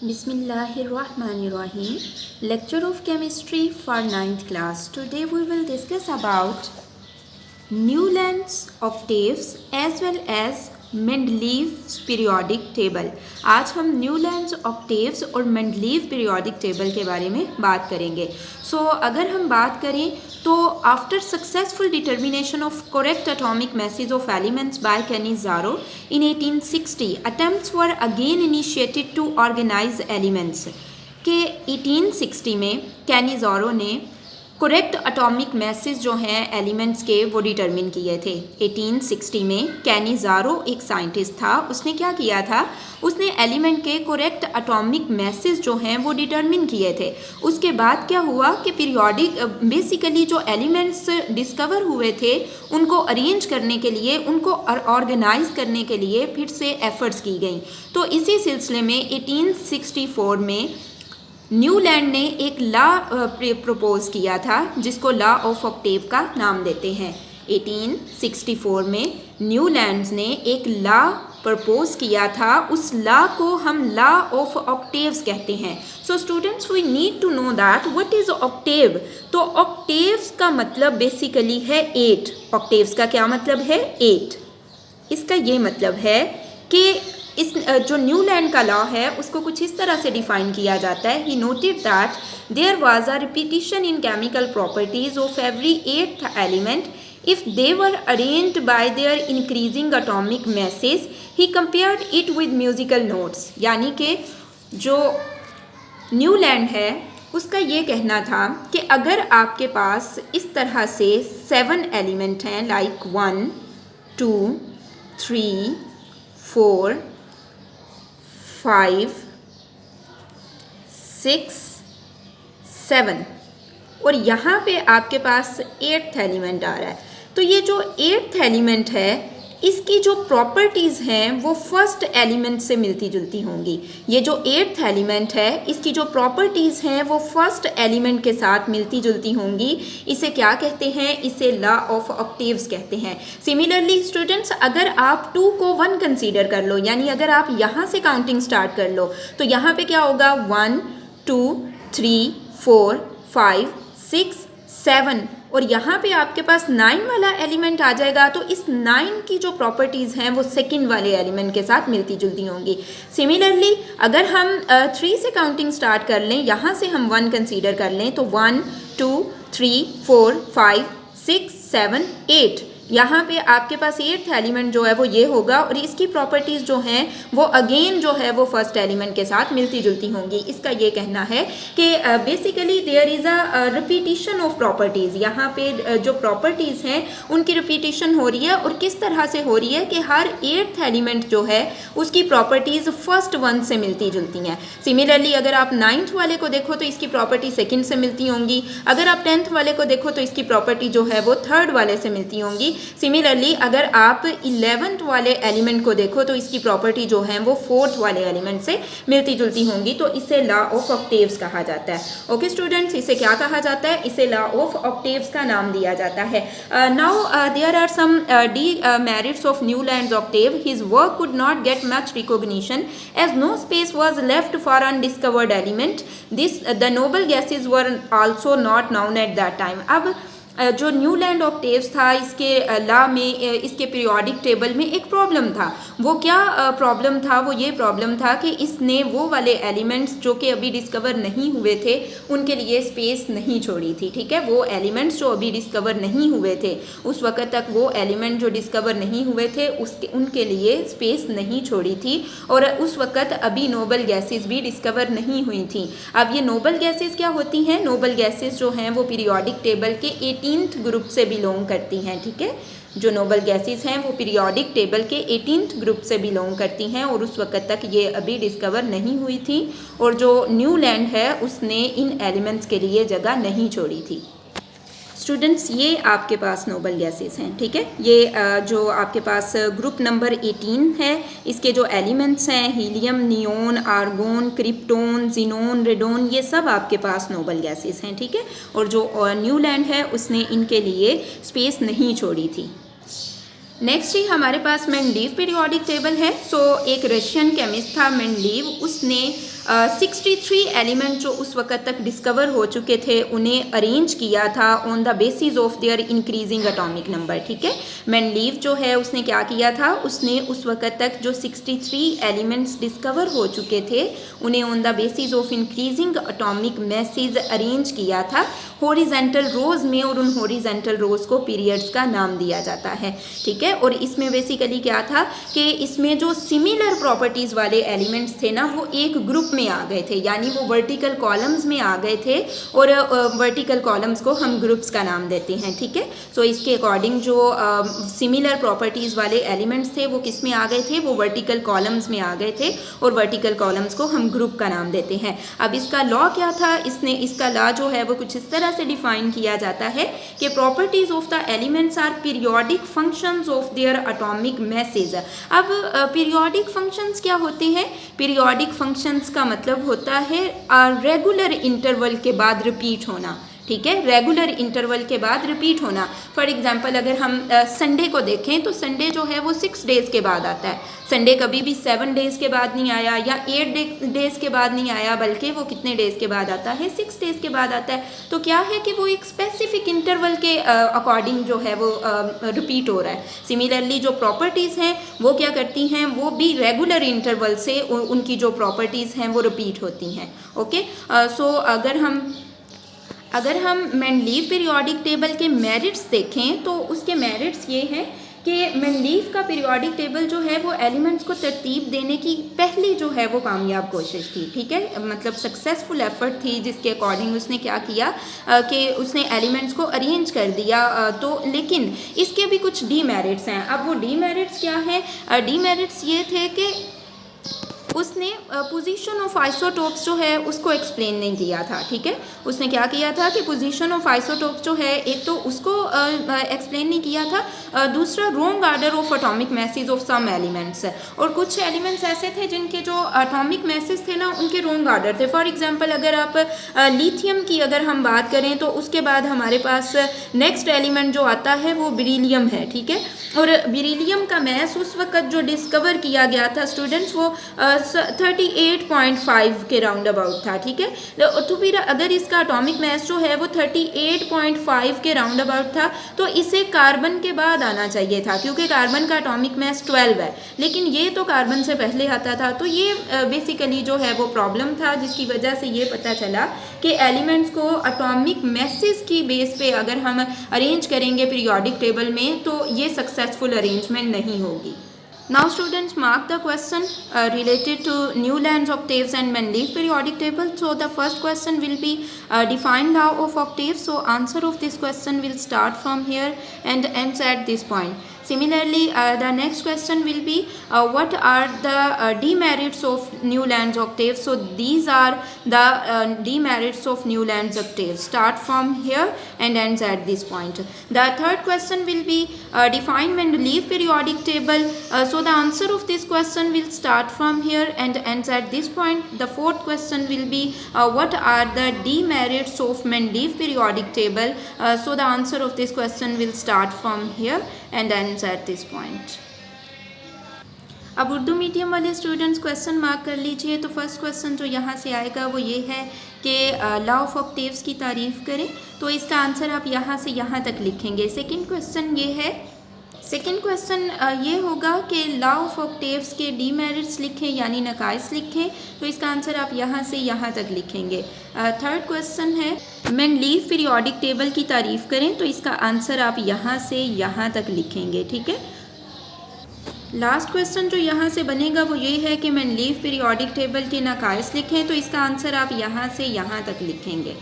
Bismillahirrahmanirrahim. Lecture of Chemistry for 9th class. Today we will discuss about Newland's octaves as well as Mendeleev's periodic table. आज हम Newlands octaves और Mendeleev periodic table के बारे में बात करेंगे. अगर हम बात करें तो after successful determination of correct atomic masses of elements by Cannizzaro in 1860 attempts were again initiated to organise elements. के 1860 में कैनिज़ारो ने करेक्ट एटॉमिक मैसेज जो हैं एलिमेंट्स के वो डिटरमिन किए थे. 1860 में कैनिज़ारो एक साइंटिस्ट था. उसने क्या किया था, उसने एलिमेंट के करेक्ट एटॉमिक मैसेज जो हैं वो डिटरमिन किए थे. उसके बाद क्या हुआ कि पीरियोडिक बेसिकली जो एलिमेंट्स डिस्कवर हुए थे उनको अरेंज करने के लिए, उनको ऑर्गेनाइज करने के लिए फिर से एफर्ट्स की गई. तो इसी सिलसिले में 1864 में न्यूलैंड ने एक लॉ प्रपोज किया था जिसको लॉ ऑफ ऑक्टेव का नाम देते हैं. 1864 में न्यूलैंड्स ने एक लॉ प्रपोज किया था. उस लॉ को हम लॉ ऑफ ऑक्टेव्स कहते हैं. So students we need to know that what is octave. तो ऑक्टेव्स का मतलब बेसिकली है 8. ऑक्टेव्स का क्या मतलब है? 8. इसका ये मतलब है कि इस जो न्यूलैंड का लॉ है उसको कुछ इस तरह से डिफाइन किया जाता है. He noted that there was a repetition in chemical properties of every 8th element if they were arranged by their increasing atomic masses. He compared it with musical notes. यानी कि जो न्यूलैंड है उसका ये कहना था कि अगर आपके पास इस तरह से 7 एलिमेंट हैं लाइक 1 2 3 4 5 6 7 और यहाँ पे आपके पास 8th एलिमेंट आ रहा है. तो ये जो 8th एलिमेंट है इसकी जो प्रॉपर्टीज़ हैं वो फर्स्ट एलिमेंट से मिलती जुलती होंगी. ये जो 8th एलिमेंट है इसकी जो प्रॉपर्टीज़ हैं वो फर्स्ट एलिमेंट के साथ मिलती जुलती होंगी. इसे क्या कहते हैं? इसे लॉ ऑफ ऑक्टेव्स कहते हैं. सिमिलरली स्टूडेंट्स, अगर आप 2 को 1 कंसीडर कर लो, यानी अगर आप यहाँ से काउंटिंग स्टार्ट कर लो तो यहाँ पे क्या होगा? 1 2 3 4 5 6 7 और यहाँ पे आपके पास 9 वाला एलिमेंट आ जाएगा. तो इस 9 की जो प्रॉपर्टीज़ हैं वो सेकंड वाले एलिमेंट के साथ मिलती जुलती होंगी. सिमिलरली अगर हम 3 से काउंटिंग स्टार्ट कर लें, यहाँ से हम 1 कंसीडर कर लें तो 1 2 3 4 5 6 7 8 यहाँ पे आपके पास 8th एलिमेंट जो है वो ये होगा और इसकी प्रॉपर्टीज़ जो हैं वो अगेन जो है वो फर्स्ट एलिमेंट के साथ मिलती जुलती होंगी. इसका ये कहना है कि basically there is a repetition of properties. यहाँ पे जो प्रॉपर्टीज़ हैं उनकी रिपीटिशन हो रही है. और किस तरह से हो रही है कि हर 8th एलिमेंट जो है उसकी प्रॉपर्टीज़ फर्स्ट वन से मिलती जुलती हैं. सिमिलरली अगर आप 9th वाले को देखो तो इसकी प्रॉपर्टी सेकेंड से मिलती होंगी. अगर आप 10th वाले को देखो तो इसकी प्रॉपर्टी जो है वो 3rd वाले से मिलती होंगी. सिमिलरली अगर आप 11th वाले एलिमेंट को देखो तो इसकी प्रॉपर्टी जो है वो 4th वाले एलिमेंट से मिलती जुलती होंगी. तो इसे लॉ ऑफ ऑक्टेव्स कहा जाता है. ओके स्टूडेंट्स, इसे क्या कहा जाता है? इसे लॉ ऑफ ऑक्टेव्स का नाम दिया जाता है. Now there are some demerits of Newland's octave. His work could not get much recognition as no space was left for undiscovered element. The noble gases were also not known at that time. अब जो Newland octaves था इसके law में, इसके periodic table में एक problem था. वो क्या प्रॉब्लम था? वो ये प्रॉब्लम था कि इसने वो वाले एलिमेंट्स जो कि अभी डिस्कवर नहीं हुए थे उनके लिए स्पेस नहीं छोड़ी थी. ठीक है, वो एलिमेंट्स जो अभी डिस्कवर नहीं हुए थे उस वक्त तक वो एलिमेंट जो डिस्कवर नहीं हुए थे उनके लिए स्पेस नहीं छोड़ी थी. और उस वक्त अभी नोबल गैसेस भी डिस्कवर नहीं हुई थी. अब ये नोबल गैसेस क्या होती हैं? नोबल गैसेस जो हैं वो पीरियोडिक टेबल के 18th ग्रुप से बिलोंग करती हैं. ठीक है, जो नोबल गैसेस हैं वो पीरियोडिक टेबल के 18th ग्रुप से बिलोंग करती हैं और उस वक्त तक ये अभी डिस्कवर नहीं हुई थी. और जो न्यूलैंड है उसने इन एलिमेंट्स के लिए जगह नहीं छोड़ी थी. स्टूडेंट्स, ये आपके पास नोबल गैसेस हैं. ठीक है, ये जो आपके पास ग्रुप नंबर 18 है इसके जो एलिमेंट्स हैं helium, neon, argon, krypton, xenon, radon, ये सब आपके पास नोबल गैसेस हैं. ठीक है, और जो न्यूलैंड है उसने इनके लिए स्पेस नहीं छोड़ी थी. नेक्स्ट ही हमारे पास मेंडलीव पीरियोडिक टेबल है. एक रशियन केमिस्ट था मेंडलीव, उसने 63 एलिमेंट जो उस वक़्त तक डिस्कवर हो चुके थे उन्हें अरेंज किया था on the basis of their increasing atomic number, ठीक है। मेंडलीव जो है उसने क्या किया था, उसने उस वक़्त तक जो 63 एलिमेंट्स डिस्कवर हो चुके थे उन्हें on the basis of increasing atomic message arrange किया था हॉरिजेंटल रोज़ में, और उन हॉरिजेंटल रोज़ को पीरियड्स का नाम दिया जाता है, ठीक है। और इसमें बेसिकली क्या था कि इसमें जो सिमिलर प्रॉपर्टीज़ वाले एलिमेंट्स थे ना वो एक ग्रुप में आ गए थे, यानी वो वर्टिकल कॉलम्स में आ गए थे, और वर्टिकल कॉलम्स को हम ग्रुप्स का नाम देते हैं, ठीक है। सो इसके अकॉर्डिंग जो सिमिलर प्रॉपर्टीज़ वाले एलिमेंट्स थे वो किस में आ गए थे, वो वर्टिकल कॉलम्स में आ गए थे, और वर्टिकल कॉलम्स को हम ग्रुप का नाम देते हैं। अब इसका लॉ क्या था, इसका लॉ जो है वो कुछ इस तरह से डिफाइन किया जाता है कि properties of the elements are periodic functions of their atomic masses. अब पीरियोडिक फंक्शंस क्या होते हैं, पीरियोडिक फंक्शंस का मतलब होता है रेगुलर इंटरवल के बाद रिपीट होना, ठीक है, रेगुलर इंटरवल के बाद रिपीट होना। फॉर एग्जांपल अगर हम संडे को देखें तो संडे जो है वो 6 डेज़ के बाद आता है, संडे कभी भी 7 डेज़ के बाद नहीं आया या 8 डेज़ के बाद नहीं आया, बल्कि वो कितने डेज़ के बाद आता है, 6 डेज़ के बाद आता है। तो क्या है कि वो एक स्पेसिफिक इंटरवल के अकॉर्डिंग जो है वो रिपीट हो रहा है। सिमिलरली जो प्रॉपर्टीज़ हैं वो क्या करती हैं, वो भी रेगुलर इंटरवल से उनकी जो प्रॉपर्टीज़ हैं वो रिपीट होती हैं, ओके। सो अगर हम मेंडलीव पीरियोडिक टेबल के मेरिट्स देखें तो उसके मेरिट्स ये हैं कि मेंडलीव का पीरियोडिक टेबल जो है वो एलिमेंट्स को तरतीब देने की पहली जो है वो कामयाब कोशिश थी, ठीक है, मतलब सक्सेसफुल एफर्ट थी, जिसके अकॉर्डिंग उसने क्या किया कि उसने एलिमेंट्स को अरेंज कर दिया। तो लेकिन इसके भी कुछ डीमेरिट्स हैं। अब वो डीमेरिट्स क्या हैं, डीमेरिट्स ये थे कि उसने पोजीशन ऑफ आइसोटोप्स जो है उसको एक्सप्लेन नहीं किया था, ठीक है। उसने क्या किया था कि पोजीशन ऑफ आइसोटोप्स जो है एक तो उसको एक्सप्लेन नहीं किया था, दूसरा wrong order of atomic masses of some elements, और कुछ एलिमेंट्स ऐसे थे जिनके जो एटॉमिक मैसेज थे ना उनके रॉन्ग आर्डर थे। फॉर एग्जांपल अगर आप लिथियम की अगर हम बात करें तो उसके बाद हमारे पास नेक्स्ट एलिमेंट जो आता है वो बेरिलियम है, ठीक है। और बेरिलियम का मैस उस वक्त जो डिस्कवर किया गया था स्टूडेंट्स वो 38.5 के राउंड अबाउट था, ठीक है। तो फिर अगर इसका एटॉमिक मैस जो है वो 38.5 के राउंड अबाउट था तो इसे कार्बन के बाद आना चाहिए था, क्योंकि कार्बन का एटॉमिक मैस 12 है, लेकिन ये तो कार्बन से पहले आता था। तो ये बेसिकली जो है वो प्रॉब्लम था, जिसकी वजह से ये पता चला कि एलिमेंट्स को एटॉमिक मैसेज की बेस पे अगर हम अरेंज करेंगे पीरियोडिक टेबल में तो ये सक्सेसफुल अरेंजमेंट नहीं होगी। Now students, mark the question related to Newland's octaves and Mendeleev periodic table. So the first question will be define law of octaves. So answer of this question will start from here and ends at this point. Similarly, the next question will be what are the demerits of Newland's octaves. So these are the demerits of Newland's octaves. Start from here and ends at this point. The third question will be define Mendeleev periodic table. So the answer of this question will start from here and ends at this point. The fourth question will be what are the demerits of Mendeleev periodic table. So the answer of this question will start from here and ends at this point. अब Urdu medium वाले students question mark कर लीजिए। तो first question जो यहाँ से आएगा वो ये है कि लॉ ऑफ ऑक्टेव्स की तारीफ़ करें, तो इसका आंसर आप यहाँ से यहाँ तक लिखेंगे। सेकंड क्वेश्चन ये है, सेकंड क्वेश्चन ये होगा कि लॉ ऑफ ऑक्टेव्स के डीमेरिट्स लिखें यानी नकाइस लिखें, तो इसका आंसर आप यहाँ से यहाँ तक लिखेंगे। थर्ड क्वेश्चन है मेंडलीव पीरियोडिक टेबल की तारीफ़ करें, तो इसका आंसर आप यहाँ से यहाँ तक लिखेंगे, ठीक है। लास्ट क्वेश्चन जो यहाँ से बनेगा वो ये है कि मेंडलीव पीरियोडिक टेबल के नकाइस लिखें, तो इसका आंसर आप यहाँ से यहाँ तक लिखेंगे।